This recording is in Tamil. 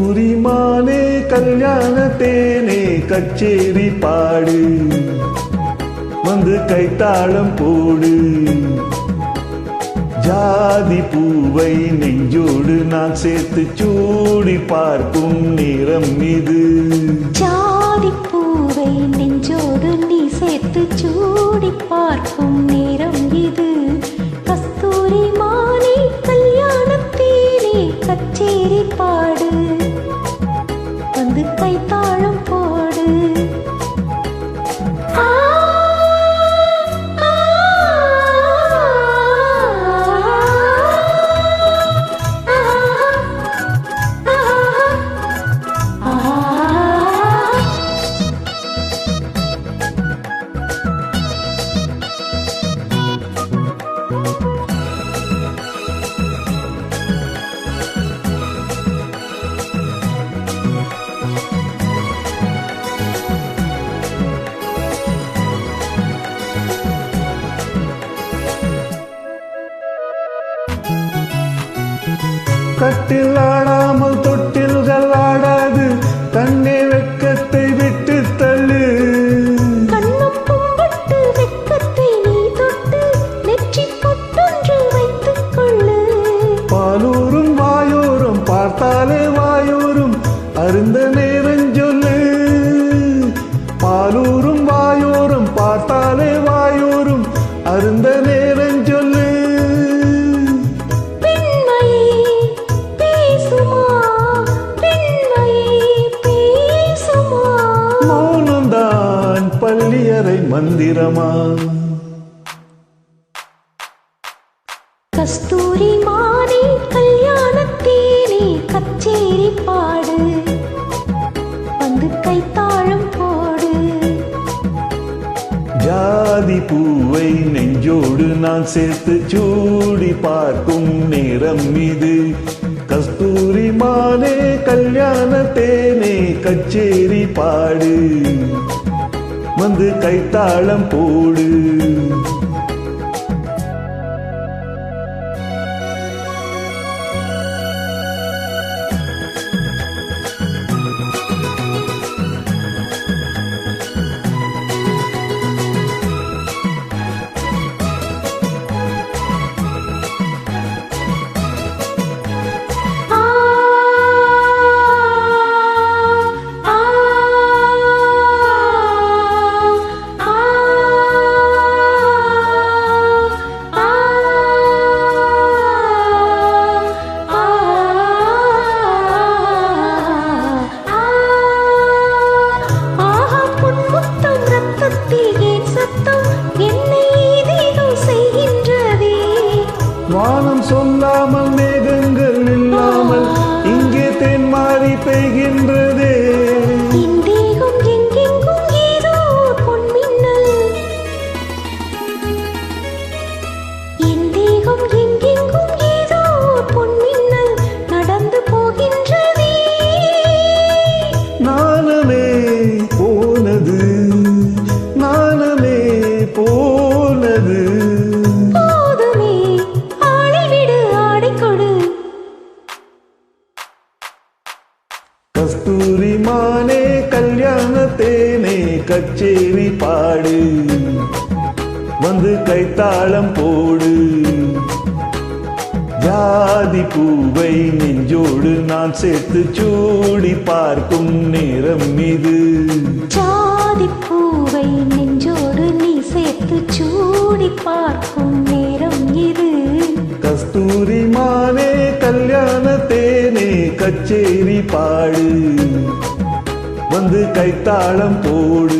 கஸ்தூரி மானே கல்யாண தேனே கச்சேரி பாடு வந்து கைத்தாளம் போடு ஜாதி பூவை நெஞ்சோடு நான் சேர்த்து சூடி பார்க்கும் நேரம் இது ஜாதி பூவை நெஞ்சோடு நீ சேர்த்து சூடி பார்க்கும் நேரம் இது கஸ்தூரி மானே கல்யாணத்தேனே கச்சேரி பாடு வந்து கைத்தாளம் போடு கட்டில் ஆடாமல் தொட்டில்கள் ஆடாது கண்ணே வெட்கத்தை விட்டு தள்ளு கண்ணும் கும்பிட்டு வெட்கத்தை நீ தொட்டு நெற்றி பொட்டொன்று வைத்துக் கொள்ளு பாலூரும் வாயோரும் பார்த்தாலே வாயோரும் அருந்த நேரம் சொல்லு பாலூரும் வாயோரும் பார்த்தாலே வாயோரும் அருந்த நேரம் சொல்லு பள்ளியறை மந்திரமா கஸ்தூரி மானே கல்யாணத்தேனே கச்சேரி பாடு வந்து கைத்தாளம் போடு ஜாதி பூவை நெஞ்சோடு நான் சேர்த்து சூடி பார்க்கும் நேரம் இது கஸ்தூரி மானே கல்யாணத்தேனே கச்சேரி பாடு வந்து கைத்தாளம் போடு வானம் சொல்லாமல் மேகங்கள் இல்லாமல் இங்கே தென் மாறி பெய்கின்றதே இந்தேகம் எங்கெங்கும் ஏதோ பொன்மின்னல் இந்தேகம் எங்கெங்கும் ஏதோ பொன்மின்னல் நடந்து போகின்றதே நானமே போனது நானமே போனது கஸ்தூரி மானே கல்யாணத்தேனே கச்சேரி பாடு வந்து கைத்தாளம் போடு ஜாதி பூவை நெஞ்சோடு நான் சேர்த்து சூடி பார்க்கும் நேரம் இது ஜாதி பூவை நெஞ்சோடு நீ சேர்த்து சூடி பார்க்கும் நேரம் இது கஸ்தூரி மானே கல்யாணத்தேனே கச்சேரி பாடு வந்து கைத்தாளம் போடு